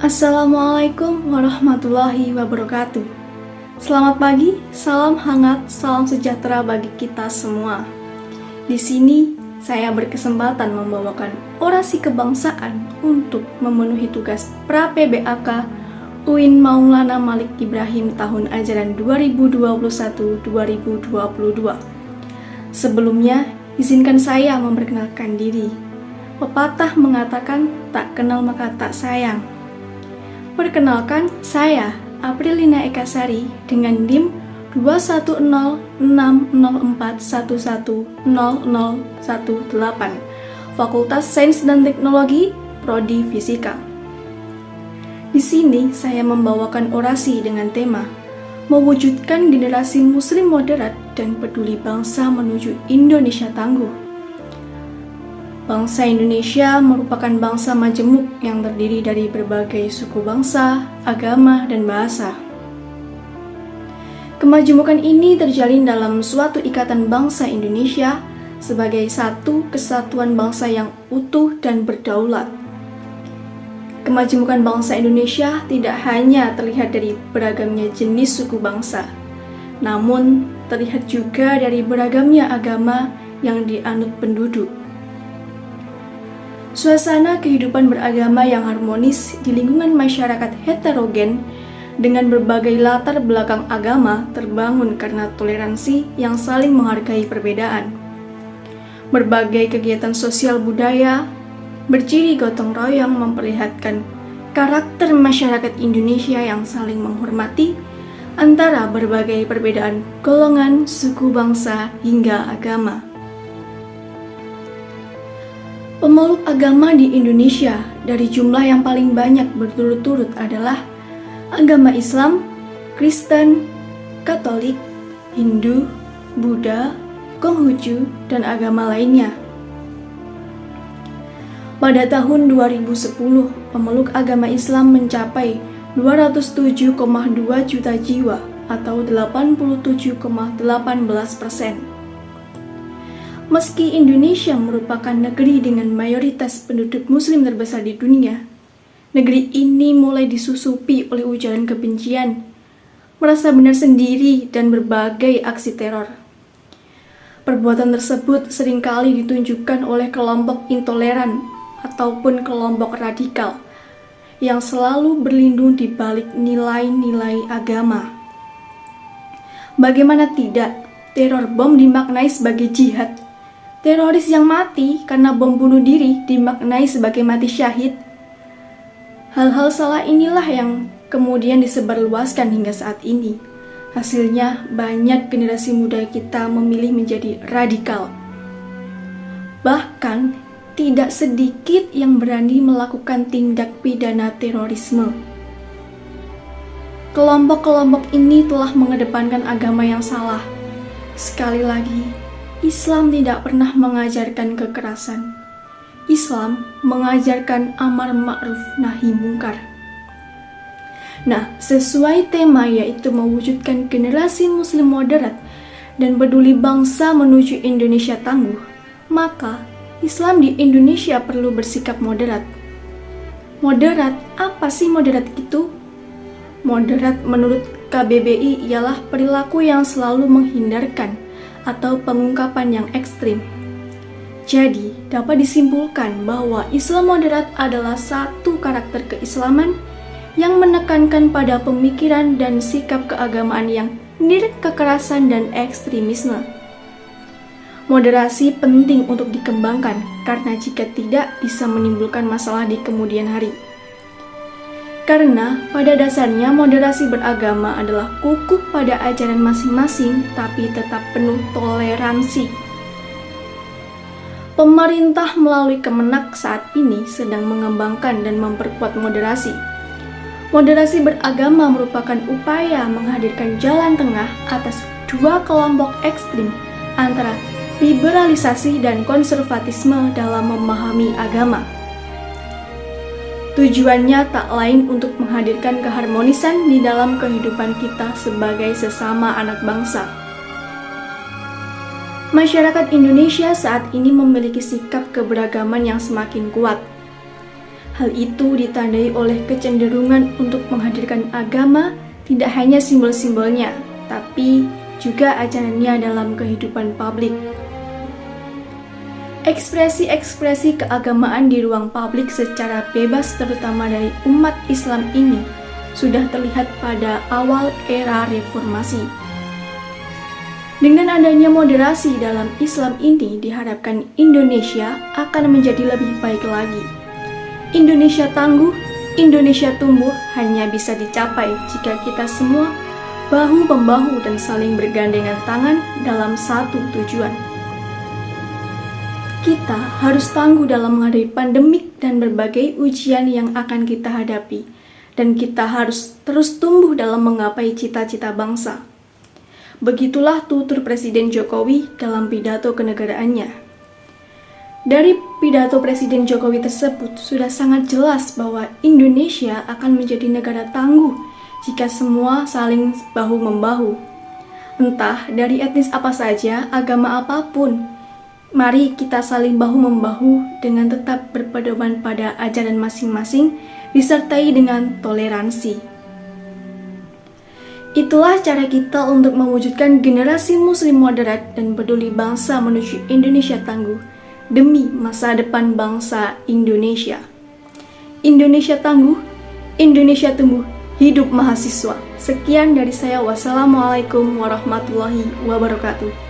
Assalamualaikum warahmatullahi wabarakatuh. Selamat pagi, salam hangat, salam sejahtera bagi kita semua. Di sini saya berkesempatan membawakan orasi kebangsaan untuk memenuhi tugas pra-PBAK UIN Maulana Malik Ibrahim tahun ajaran 2021-2022. Sebelumnya, izinkan saya memperkenalkan diri. Pepatah mengatakan tak kenal maka tak sayang. Perkenalkan, saya Aprilina Ekasari dengan NIM 2106041100018, Fakultas Sains dan Teknologi, Prodi Fisika. Di sini saya membawakan orasi dengan tema mewujudkan generasi muslim moderat dan peduli bangsa menuju Indonesia tangguh. Bangsa Indonesia merupakan bangsa majemuk yang terdiri dari berbagai suku bangsa, agama, dan bahasa. Kemajemukan ini terjalin dalam suatu ikatan bangsa Indonesia sebagai satu kesatuan bangsa yang utuh dan berdaulat. Kemajemukan bangsa Indonesia tidak hanya terlihat dari beragamnya jenis suku bangsa, namun terlihat juga dari beragamnya agama yang dianut penduduk. Suasana kehidupan beragama yang harmonis di lingkungan masyarakat heterogen dengan berbagai latar belakang agama terbangun karena toleransi yang saling menghargai perbedaan. Berbagai kegiatan sosial budaya berciri gotong royong memperlihatkan karakter masyarakat Indonesia yang saling menghormati antara berbagai perbedaan golongan, suku bangsa, hingga agama. Pemeluk agama di Indonesia dari jumlah yang paling banyak berturut-turut adalah agama Islam, Kristen, Katolik, Hindu, Buddha, Konghucu, dan agama lainnya. Pada tahun 2010, pemeluk agama Islam mencapai 207,2 juta jiwa atau 87,18%. Meski Indonesia merupakan negeri dengan mayoritas penduduk muslim terbesar di dunia, negeri ini mulai disusupi oleh ujaran kebencian, merasa benar sendiri, dan berbagai aksi teror. Perbuatan tersebut seringkali ditunjukkan oleh kelompok intoleran ataupun kelompok radikal yang selalu berlindung di balik nilai-nilai agama. Bagaimana tidak, teror bom dimaknai sebagai jihad. Teroris yang mati karena bom bunuh diri dimaknai sebagai mati syahid. Hal-hal salah inilah yang kemudian disebarluaskan hingga saat ini. Hasilnya banyak generasi muda kita memilih menjadi radikal. Bahkan tidak sedikit yang berani melakukan tindak pidana terorisme. Kelompok-kelompok ini telah mengedepankan agama yang salah. Sekali lagi, Islam tidak pernah mengajarkan kekerasan. Islam mengajarkan amar ma'ruf nahi mungkar. Nah, sesuai tema yaitu mewujudkan generasi muslim moderat dan peduli bangsa menuju Indonesia tangguh, maka Islam di Indonesia perlu bersikap moderat. Moderat, apa sih moderat itu? Moderat menurut KBBI ialah perilaku yang selalu menghindarkan atau pengungkapan yang ekstrim. Jadi, dapat disimpulkan bahwa Islam moderat adalah satu karakter keislaman yang menekankan pada pemikiran dan sikap keagamaan yang nirit kekerasan dan ekstremisme. Moderasi penting untuk dikembangkan karena jika tidak bisa menimbulkan masalah di kemudian hari. Karena pada dasarnya moderasi beragama adalah kukuh pada ajaran masing-masing tapi tetap penuh toleransi. Pemerintah melalui Kemenak saat ini sedang mengembangkan dan memperkuat moderasi. Moderasi beragama merupakan upaya menghadirkan jalan tengah atas dua kelompok ekstrim antara liberalisasi dan konservatisme dalam memahami agama. Tujuannya tak lain untuk menghadirkan keharmonisan di dalam kehidupan kita sebagai sesama anak bangsa. Masyarakat Indonesia saat ini memiliki sikap keberagaman yang semakin kuat. Hal itu ditandai oleh kecenderungan untuk menghadirkan agama tidak hanya simbol-simbolnya, tapi juga ajarannya dalam kehidupan publik. Ekspresi-ekspresi keagamaan di ruang publik secara bebas terutama dari umat Islam ini sudah terlihat pada awal era reformasi. Dengan adanya moderasi dalam Islam ini diharapkan Indonesia akan menjadi lebih baik lagi. Indonesia tangguh, Indonesia tumbuh hanya bisa dicapai jika kita semua bahu-membahu dan saling bergandengan tangan dalam satu tujuan. Kita harus tangguh dalam menghadapi pandemik dan berbagai ujian yang akan kita hadapi, dan kita harus terus tumbuh dalam menggapai cita-cita bangsa. Begitulah tutur Presiden Jokowi dalam pidato kenegaraannya. Dari pidato Presiden Jokowi tersebut sudah sangat jelas bahwa Indonesia akan menjadi negara tangguh jika semua saling bahu-membahu. Entah dari etnis apa saja, agama apapun, mari kita saling bahu-membahu dengan tetap berpedoman pada ajaran masing-masing, disertai dengan toleransi. Itulah cara kita untuk mewujudkan generasi muslim moderat dan peduli bangsa menuju Indonesia tangguh demi masa depan bangsa Indonesia. Indonesia tangguh, Indonesia tumbuh, hidup mahasiswa. Sekian dari saya. Wassalamualaikum warahmatullahi wabarakatuh.